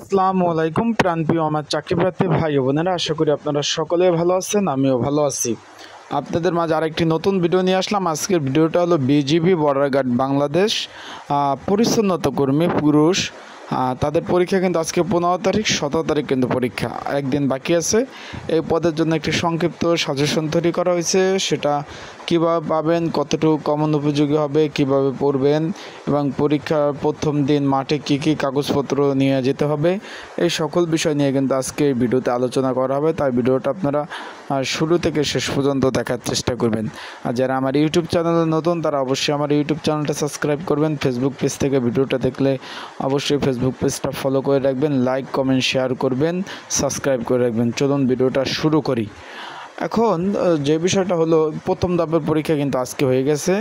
আসসালামু আলাইকুম প্রাণপ্রিয় আমার চাকরিপ্রার্থী ভাই ও বোনেরা, আশা করি আপনারা সকলে ভালো আছেন। আমিও ভালো আছি। আপনাদের মাঝে আরেকটি নতুন ভিডিও নিয়ে আসলাম। আজকের ভিডিওটা হলো বিজিবি বর্ডার গার্ড বাংলাদেশ পরিচ্ছন্নতা কর্মী পুরুষ, তাদের পরীক্ষা কিন্তু আজকে 15 তারিখ, 17 তারিখ কিন্তু পরীক্ষা, একদিন বাকি আছে। এই পদের জন্য একটি সংক্ষিপ্ত সাজেশন তৈরি করা হয়েছে। সেটা কীভাবে পাবেন, কতটুকু কমন উপযোগী হবে, কিভাবে পড়বেন এবং পরীক্ষার প্রথম দিন মাঠে কী কী কাগজপত্র নিয়ে যেতে হবে, এই সকল বিষয় নিয়ে কিন্তু আজকে এই ভিডিওতে আলোচনা করা হবে। তাই ভিডিওটা আপনারা শুরু থেকে শেষ পর্যন্ত দেখার চেষ্টা করবেন। আর যারা আমার ইউটিউব চ্যানেলে নতুন তারা অবশ্যই আমার ইউটিউব চ্যানেলটা সাবস্ক্রাইব করবেন। ফেসবুক পেজ থেকে ভিডিওটা দেখলে অবশ্যই ফেসবুক পেজটা ফলো করে রাখবেন, লাইক কমেন্ট শেয়ার করবেন, সাবস্ক্রাইব করে রাখবেন। চলুন ভিডিওটা শুরু করি। এখন যে বিষয়টা হলো, প্রথম ধাপের পরীক্ষা কিন্তু আজকে হয়ে গেছে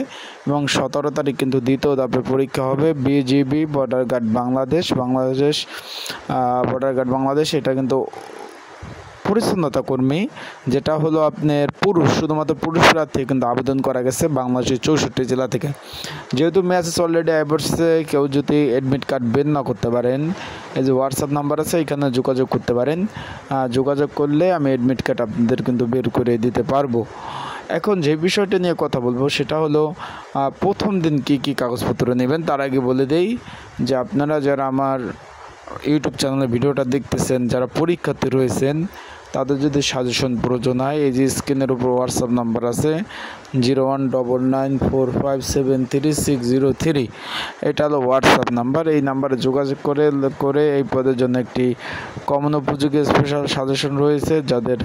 এবং 17 তারিখ কিন্তু দ্বিতীয় ধাপের পরীক্ষা হবে। BGB border guard Bangladesh border guard Bangladesh, এটা কিন্তু পরিচ্ছন্নতা কর্মী, যেটা হলো আপনার পুরুষ, শুধুমাত্র পুরুষ প্রার্থী কিন্তু আবেদন করা গেছে বাংলাদেশের 64 জেলা থেকে। যেহেতু মেসেজ অলরেডি অ্যাপসে কেউ যদি অ্যাডমিট কার্ড বের না করতে পারেন, এই যে হোয়াটসঅ্যাপ নাম্বার আছে, এখানে যোগাযোগ করতে পারেন। যোগাযোগ করলে আমি অ্যাডমিট কার্ড আপনাদের কিন্তু বের করে দিতে পারবো। এখন যে বিষয়টা নিয়ে কথা বলবো সেটা হলো প্রথম দিন কি কি কাগজপত্র নেবেন। তার আগে বলে দেই যে আপনারা যারা আমার ইউটিউব চ্যানেলে ভিডিওটা দেখতেছেন, যারা পরীক্ষার্থী রয়েছেন, তাদের যদি সাজেশন প্রয়োজন হয়, এই যে স্ক্রিনের উপর হোয়াটসঅ্যাপ নাম্বার আছে 019945733603, এটা হলো হোয়াটসঅ্যাপ নাম্বার। এই নাম্বারে যোগাযোগ করে এই পদের জন্য একটি কমন উপযোগী স্পেশাল সাজেশন রয়েছে। যাদের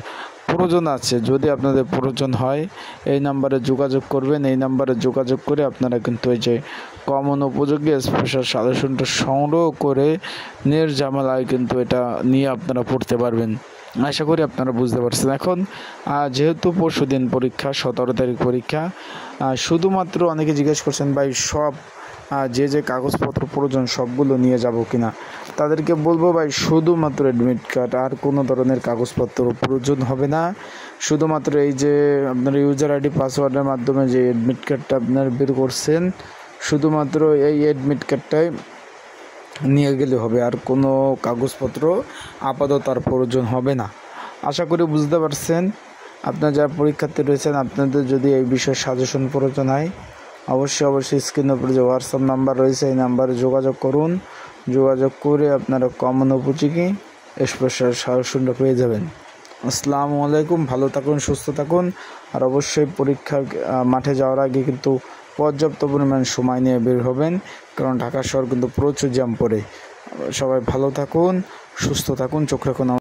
প্রয়োজন আছে, যদি আপনাদের প্রয়োজন হয়, এই নাম্বারে যোগাযোগ করবেন। এই নাম্বারে যোগাযোগ করে আপনারা কিন্তু এই যে কমন উপযোগী স্পেশাল সাজেশনটা সংগ্রহ করে নির্ঝামেলায় কিন্তু এটা নিয়ে আপনারা পড়তে পারবেন। আশা করি আপনারা বুঝতে পারছেন। এখন যেহেতু পরশু দিন পরীক্ষা, 17 তারিখ পরীক্ষা, শুধুমাত্র অনেকে জিজ্ঞেস করছেন ভাই সব যে কাগজপত্র প্রয়োজন সবগুলো নিয়ে যাব কিনা। তাদেরকে বলবো ভাই শুধুমাত্র অ্যাডমিট কার্ড, আর কোনো ধরনের কাগজপত্র প্রয়োজন হবে না। শুধুমাত্র এই যে আপনার ইউজার আইডি পাসওয়ার্ডের মাধ্যমে যে অ্যাডমিট কার্ডটা আপনার বের করছেন, শুধুমাত্র এই অ্যাডমিট কার্ডটাই নিয়ে গেলে হবে, আর কোনো কাগজপত্র আপাতত আর প্রয়োজন হবে না। আশা করি বুঝতে পারছেন। আপনারা যারা পরীক্ষার্থী রয়েছেন, আপনাদের যদি এই বিষয়ে সাজেশন প্রয়োজন হয়, অবশ্যই স্ক্রিনের উপরে যে হোয়াটসঅ্যাপ নাম্বার রয়েছে এই নাম্বারে যোগাযোগ করুন। যোগাযোগ করে আপনারা কমন উপযোগী স্পেশাল সাজেশনটা পেয়ে যাবেন। আসসালামু আলাইকুম, ভালো থাকুন, সুস্থ থাকুন। আর অবশ্যই পরীক্ষার মাঠে যাওয়ার আগে কিন্তু পর্যাপ্ত পরিমাণ সময় নিয়ে বের হবেন, কারণ ঢাকা শহর কিন্তু প্রচুর জ্যাম পড়ে। সবাই ভালো থাকুন, সুস্থ থাকুন, চোখ রাখুন।